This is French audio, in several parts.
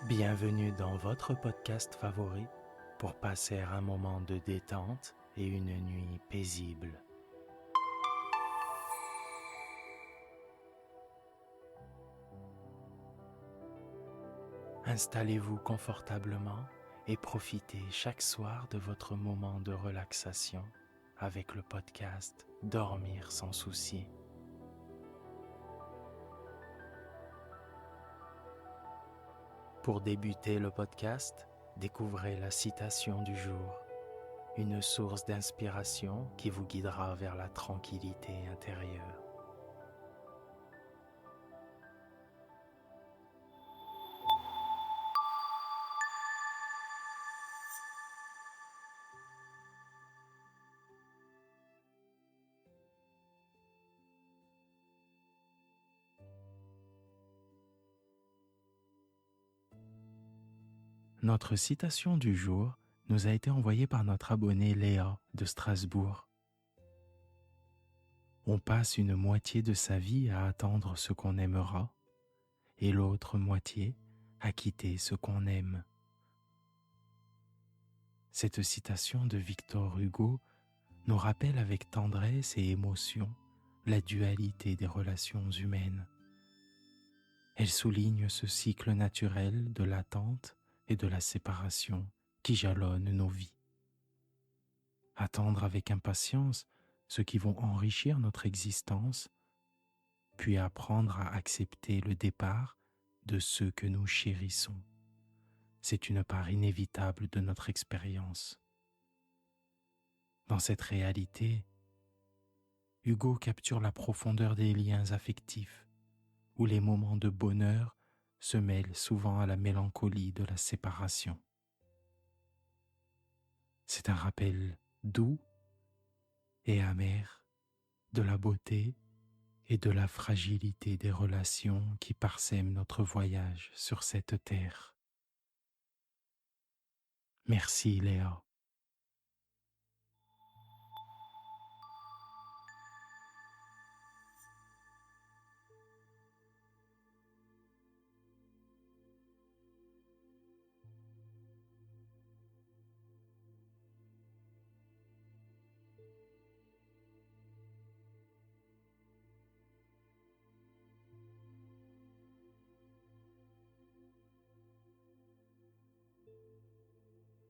Bienvenue dans votre podcast favori pour passer un moment de détente et une nuit paisible. Installez-vous confortablement et profitez chaque soir de votre moment de relaxation avec le podcast Dormir sans souci. Pour débuter le podcast, découvrez la citation du jour, une source d'inspiration qui vous guidera vers la tranquillité intérieure. Notre citation du jour nous a été envoyée par notre abonné Léa de Strasbourg. On passe une moitié de sa vie à attendre ce qu'on aimera et l'autre moitié à quitter ce qu'on aime. Cette citation de Victor Hugo nous rappelle avec tendresse et émotion la dualité des relations humaines. Elle souligne ce cycle naturel de l'attente et de la séparation qui jalonnent nos vies. Attendre avec impatience ceux qui vont enrichir notre existence, puis apprendre à accepter le départ de ceux que nous chérissons. C'est une part inévitable de notre expérience. Dans cette réalité, Hugo capture la profondeur des liens affectifs, où les moments de bonheur se mêlent souvent à la mélancolie de la séparation. C'est un rappel doux et amer de la beauté et de la fragilité des relations qui parsèment notre voyage sur cette terre. Merci Léa.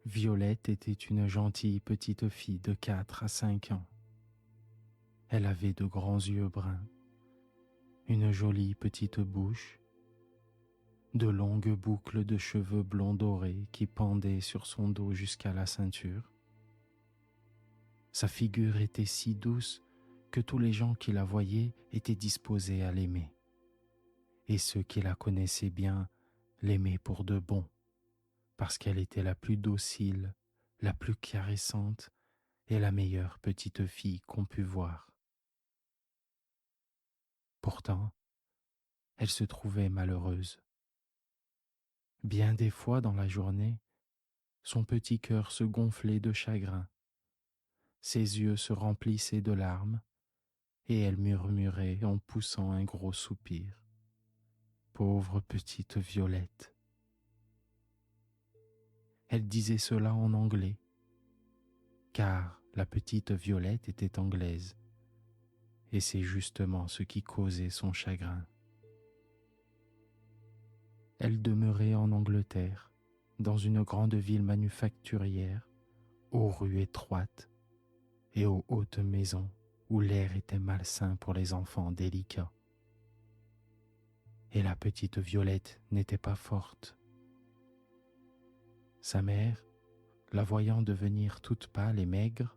Violette était une gentille petite fille de 4 à 5 ans. Elle avait de grands yeux bruns, une jolie petite bouche, de longues boucles de cheveux blonds dorés qui pendaient sur son dos jusqu'à la ceinture. Sa figure était si douce que tous les gens qui la voyaient étaient disposés à l'aimer. Et ceux qui la connaissaient bien l'aimaient pour de bon, parce qu'elle était la plus docile, la plus caressante et la meilleure petite fille qu'on pût voir. Pourtant, elle se trouvait malheureuse. Bien des fois dans la journée, son petit cœur se gonflait de chagrin, ses yeux se remplissaient de larmes, et elle murmurait en poussant un gros soupir. Pauvre petite Violette. Elle disait cela en anglais, car la petite Violette était anglaise, et c'est justement ce qui causait son chagrin. Elle demeurait en Angleterre, dans une grande ville manufacturière, aux rues étroites et aux hautes maisons où l'air était malsain pour les enfants délicats. Et la petite Violette n'était pas forte. Sa mère, la voyant devenir toute pâle et maigre,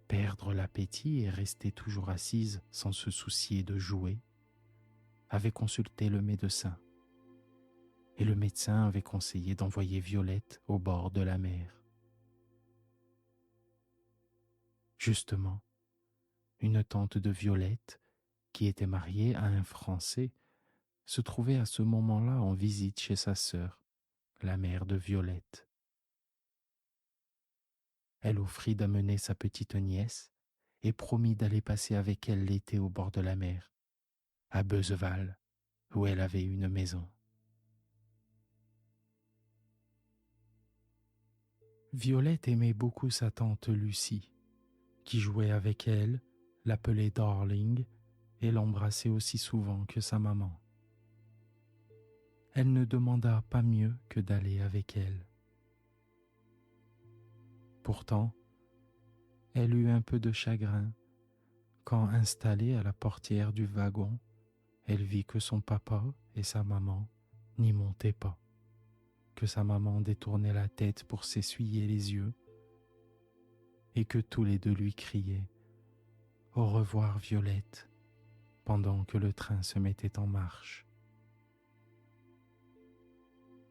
perdre l'appétit et rester toujours assise sans se soucier de jouer, avait consulté le médecin. Et le médecin avait conseillé d'envoyer Violette au bord de la mer. Justement, une tante de Violette, qui était mariée à un Français, se trouvait à ce moment-là en visite chez sa sœur, la mère de Violette. Elle offrit d'amener sa petite nièce et promit d'aller passer avec elle l'été au bord de la mer, à Beuzeval, où elle avait une maison. Violette aimait beaucoup sa tante Lucie, qui jouait avec elle, l'appelait Darling et l'embrassait aussi souvent que sa maman. Elle ne demanda pas mieux que d'aller avec elle. Pourtant, elle eut un peu de chagrin quand, installée à la portière du wagon, elle vit que son papa et sa maman n'y montaient pas, que sa maman détournait la tête pour s'essuyer les yeux et que tous les deux lui criaient « Au revoir Violette » pendant que le train se mettait en marche.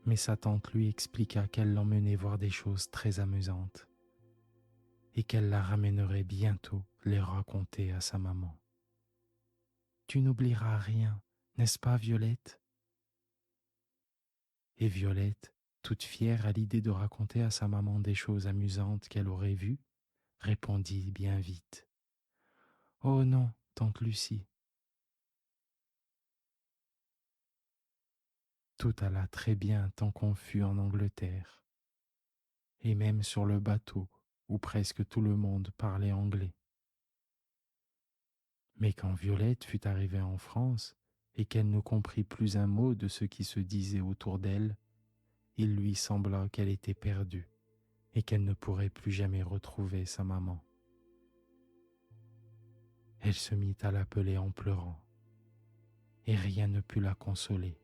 Mais sa tante lui expliqua qu'elle l'emmenait voir des choses très amusantes et qu'elle la ramènerait bientôt les raconter à sa maman. Tu n'oublieras rien, n'est-ce pas, Violette? Et Violette, toute fière à l'idée de raconter à sa maman des choses amusantes qu'elle aurait vues, répondit bien vite. Oh non, tante Lucie. Tout alla très bien tant qu'on fut en Angleterre, et même sur le bateau où presque tout le monde parlait anglais. Mais quand Violette fut arrivée en France et qu'elle ne comprit plus un mot de ce qui se disait autour d'elle, il lui sembla qu'elle était perdue et qu'elle ne pourrait plus jamais retrouver sa maman. Elle se mit à l'appeler en pleurant, et rien ne put la consoler,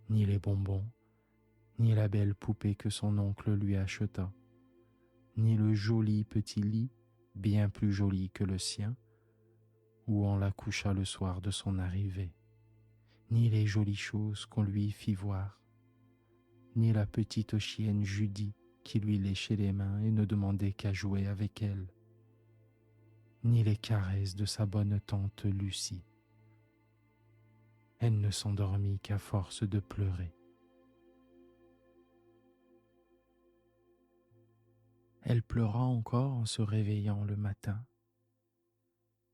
ni les bonbons, ni la belle poupée que son oncle lui acheta, ni le joli petit lit, bien plus joli que le sien, où on la coucha le soir de son arrivée, ni les jolies choses qu'on lui fit voir, ni la petite chienne Judy qui lui léchait les mains et ne demandait qu'à jouer avec elle, ni les caresses de sa bonne tante Lucie. Elle ne s'endormit qu'à force de pleurer. Elle pleura encore en se réveillant le matin,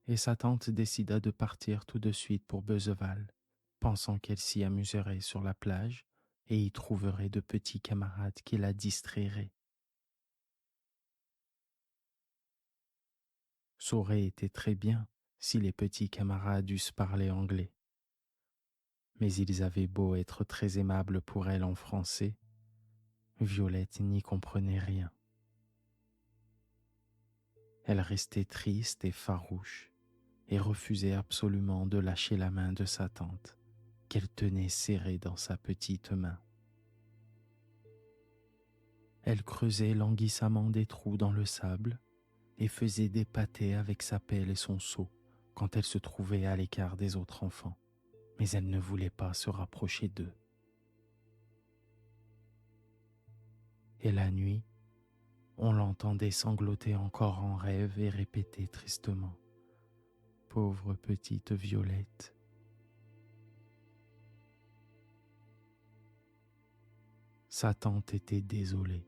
et sa tante décida de partir tout de suite pour Beuzeval, pensant qu'elle s'y amuserait sur la plage et y trouverait de petits camarades qui la distrairaient. Ça aurait été très bien si les petits camarades eussent parlé anglais. Mais ils avaient beau être très aimables pour elle en français, Violette n'y comprenait rien. Elle restait triste et farouche et refusait absolument de lâcher la main de sa tante, qu'elle tenait serrée dans sa petite main. Elle creusait languissamment des trous dans le sable et faisait des pâtés avec sa pelle et son seau quand elle se trouvait à l'écart des autres enfants, mais elle ne voulait pas se rapprocher d'eux. Et la nuit, on l'entendait sangloter encore en rêve et répéter tristement « Pauvre petite Violette ». Sa tante était désolée.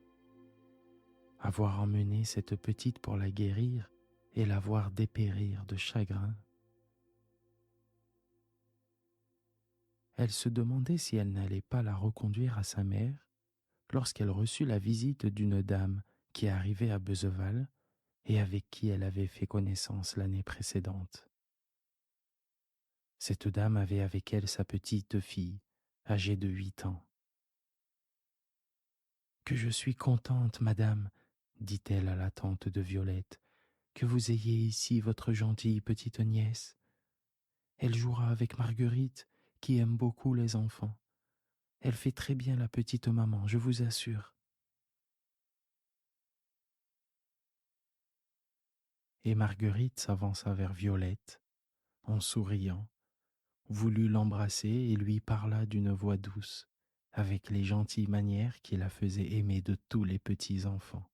Avoir emmené cette petite pour la guérir et la voir dépérir de chagrin. Elle se demandait si elle n'allait pas la reconduire à sa mère lorsqu'elle reçut la visite d'une dame qui arrivait à Beuzeval et avec qui elle avait fait connaissance l'année précédente. Cette dame avait avec elle sa petite fille, âgée de 8 ans. « Que je suis contente, madame, dit-elle à la tante de Violette, que vous ayez ici votre gentille petite nièce. Elle jouera avec Marguerite, qui aime beaucoup les enfants. Elle fait très bien la petite maman, je vous assure. » Et Marguerite s'avança vers Violette, en souriant, voulut l'embrasser et lui parla d'une voix douce, avec les gentilles manières qui la faisaient aimer de tous les petits enfants.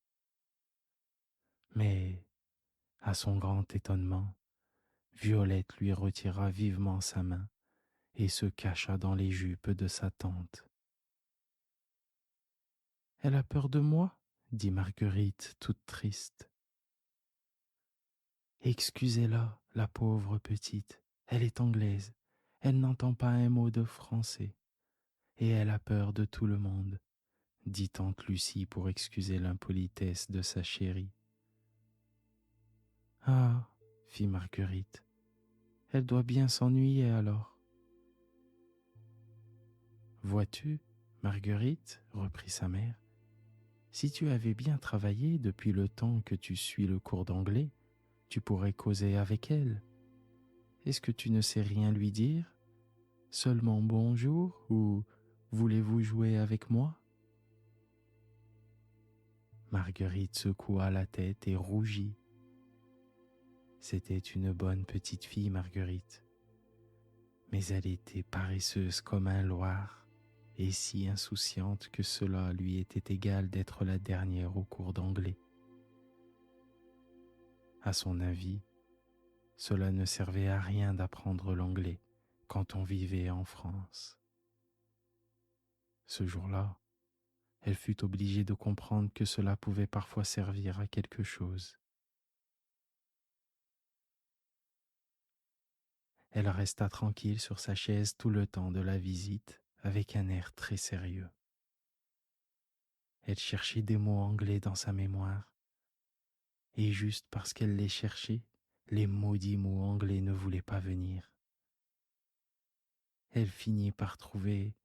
Mais, à son grand étonnement, Violette lui retira vivement sa main et se cacha dans les jupes de sa tante. « Elle a peur de moi ?» dit Marguerite, toute triste. « Excusez-la, la pauvre petite, elle est anglaise, elle n'entend pas un mot de français, et elle a peur de tout le monde, » dit tante Lucie pour excuser l'impolitesse de sa chérie. Ah, fit Marguerite, elle doit bien s'ennuyer alors. Vois-tu, Marguerite, reprit sa mère, si tu avais bien travaillé depuis le temps que tu suis le cours d'anglais, tu pourrais causer avec elle. Est-ce que tu ne sais rien lui dire? Seulement bonjour ou voulez-vous jouer avec moi? Marguerite secoua la tête et rougit. C'était une bonne petite fille, Marguerite, mais elle était paresseuse comme un loir et si insouciante que cela lui était égal d'être la dernière au cours d'anglais. À son avis, cela ne servait à rien d'apprendre l'anglais quand on vivait en France. Ce jour-là, elle fut obligée de comprendre que cela pouvait parfois servir à quelque chose. Elle resta tranquille sur sa chaise tout le temps de la visite, avec un air très sérieux. Elle cherchait des mots anglais dans sa mémoire, et juste parce qu'elle les cherchait, les maudits mots anglais ne voulaient pas venir. Elle finit par trouver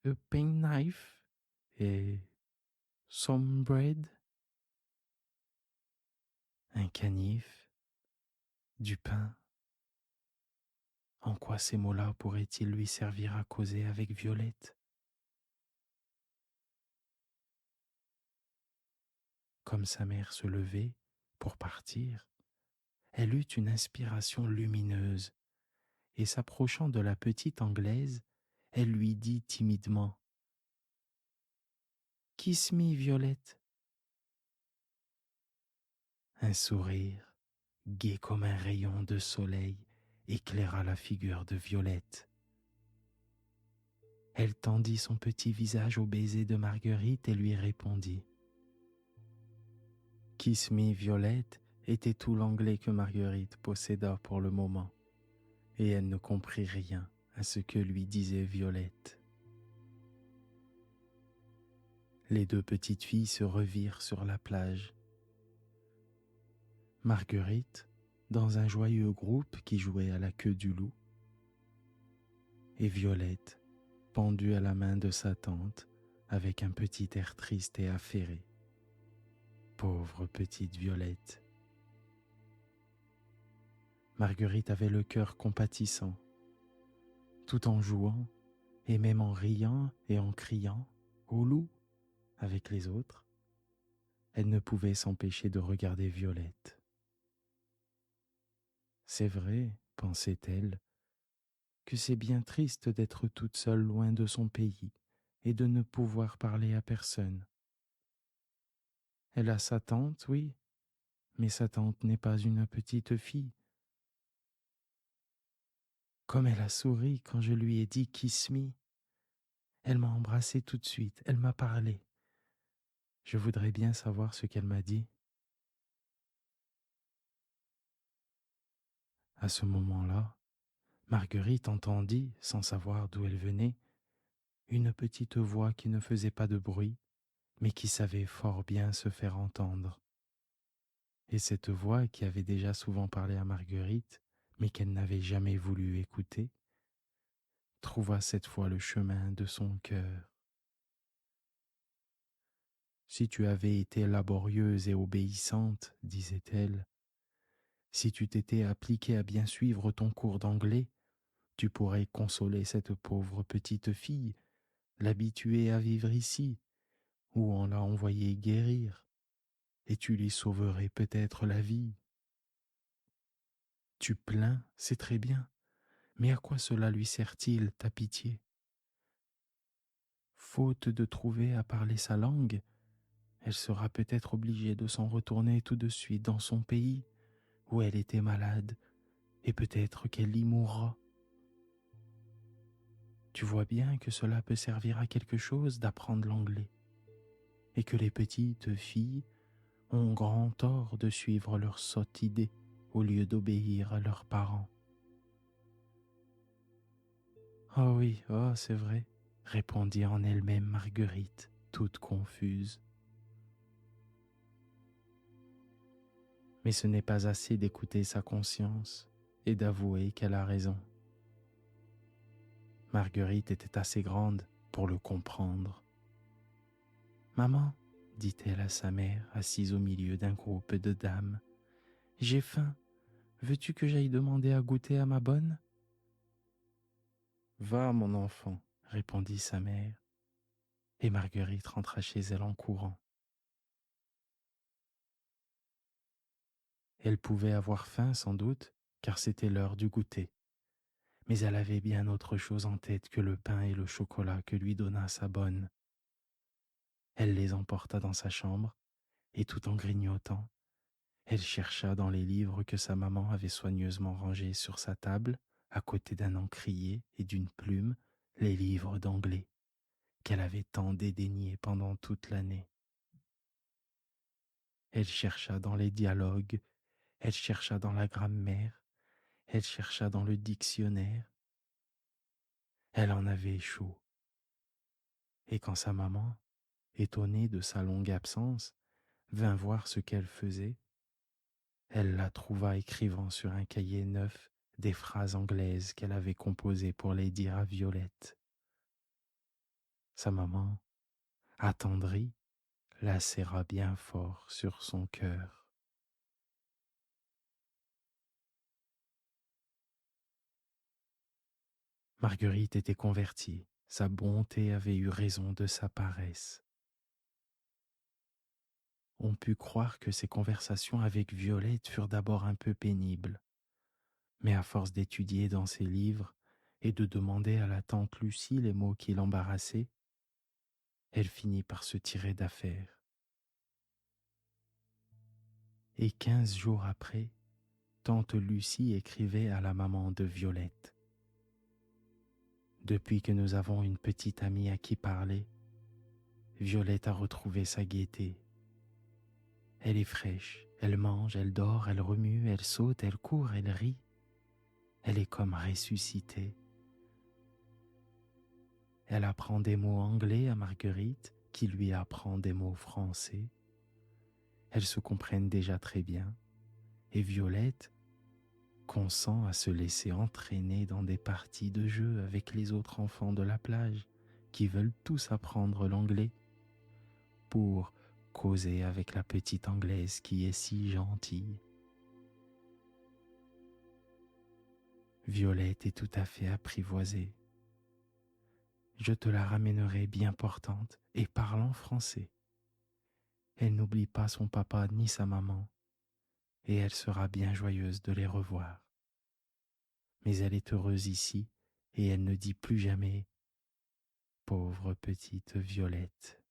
a penknife et some bread, un canif, du pain. En quoi ces mots-là pourraient-ils lui servir à causer avec Violette? Comme sa mère se levait pour partir, elle eut une inspiration lumineuse et s'approchant de la petite Anglaise, elle lui dit timidement « Kiss me, Violette !» Un sourire, gai comme un rayon de soleil, éclaira la figure de Violette. Elle tendit son petit visage au baiser de Marguerite et lui répondit. Kiss me, Violette était tout l'anglais que Marguerite posséda pour le moment, et elle ne comprit rien à ce que lui disait Violette. Les deux petites filles se revirent sur la plage. Marguerite, dans un joyeux groupe qui jouait à la queue du loup, et Violette, pendue à la main de sa tante, avec un petit air triste et affairé. Pauvre petite Violette. Marguerite avait le cœur compatissant. Tout en jouant, et même en riant et en criant « au loup !» avec les autres, elle ne pouvait s'empêcher de regarder Violette. C'est vrai, pensait-elle, que c'est bien triste d'être toute seule loin de son pays et de ne pouvoir parler à personne. Elle a sa tante, oui, mais sa tante n'est pas une petite fille. Comme elle a souri quand je lui ai dit « kiss me », elle m'a embrassé tout de suite, elle m'a parlé. Je voudrais bien savoir ce qu'elle m'a dit. À ce moment-là, Marguerite entendit, sans savoir d'où elle venait, une petite voix qui ne faisait pas de bruit, mais qui savait fort bien se faire entendre. Et cette voix qui avait déjà souvent parlé à Marguerite, mais qu'elle n'avait jamais voulu écouter, trouva cette fois le chemin de son cœur. Si tu avais été laborieuse et obéissante, disait-elle, si tu t'étais appliquée à bien suivre ton cours d'anglais, tu pourrais consoler cette pauvre petite fille, l'habituer à vivre ici, où on l'a envoyée guérir, et tu lui sauverais peut-être la vie. Tu plains, c'est très bien, mais à quoi cela lui sert-il, ta pitié? Faute de trouver à parler sa langue, elle sera peut-être obligée de s'en retourner tout de suite dans son pays, où elle était malade, et peut-être qu'elle y mourra. Tu vois bien que cela peut servir à quelque chose d'apprendre l'anglais, et que les petites filles ont grand tort de suivre leur sotte idée au lieu d'obéir à leurs parents. Oh oui, oh c'est vrai, répondit en elle-même Marguerite. toute confuse. Mais ce n'est pas assez d'écouter sa conscience et d'avouer qu'elle a raison. Marguerite était assez grande pour le comprendre. « Maman, dit-elle à sa mère, assise au milieu d'un groupe de dames, j'ai faim. Veux-tu que j'aille demander à goûter à ma bonne ?»« Va, mon enfant, répondit sa mère, et Marguerite rentra chez elle en courant. Elle pouvait avoir faim sans doute, car c'était l'heure du goûter. Mais elle avait bien autre chose en tête que le pain et le chocolat que lui donna sa bonne. Elle les emporta dans sa chambre, et tout en grignotant, elle chercha dans les livres que sa maman avait soigneusement rangés sur sa table, à côté d'un encrier et d'une plume, les livres d'anglais, qu'elle avait tant dédaignés pendant toute l'année. Elle chercha dans les dialogues, elle chercha dans la grammaire, elle chercha dans le dictionnaire. Elle en avait chaud. Et quand sa maman, étonnée de sa longue absence, vint voir ce qu'elle faisait, elle la trouva écrivant sur un cahier neuf des phrases anglaises qu'elle avait composées pour les dire à Violette. Sa maman, attendrie, la serra bien fort sur son cœur. Marguerite était convertie, sa bonté avait eu raison de sa paresse. On put croire que ses conversations avec Violette furent d'abord un peu pénibles, mais à force d'étudier dans ses livres et de demander à la tante Lucie les mots qui l'embarrassaient, elle finit par se tirer d'affaire. Et 15 jours après, tante Lucie écrivait à la maman de Violette. Depuis que nous avons une petite amie à qui parler, Violette a retrouvé sa gaieté. Elle est fraîche, elle mange, elle dort, elle remue, elle saute, elle court, elle rit. Elle est comme ressuscitée. Elle apprend des mots anglais à Marguerite, qui lui apprend des mots français. Elles se comprennent déjà très bien, et Violette consent à se laisser entraîner dans des parties de jeu avec les autres enfants de la plage qui veulent tous apprendre l'anglais pour causer avec la petite Anglaise qui est si gentille. Violette est tout à fait apprivoisée. Je te la ramènerai bien portante et parlant français. Elle n'oublie pas son papa ni sa maman, et elle sera bien joyeuse de les revoir. Mais elle est heureuse ici, et elle ne dit plus jamais « Pauvre petite Violette ».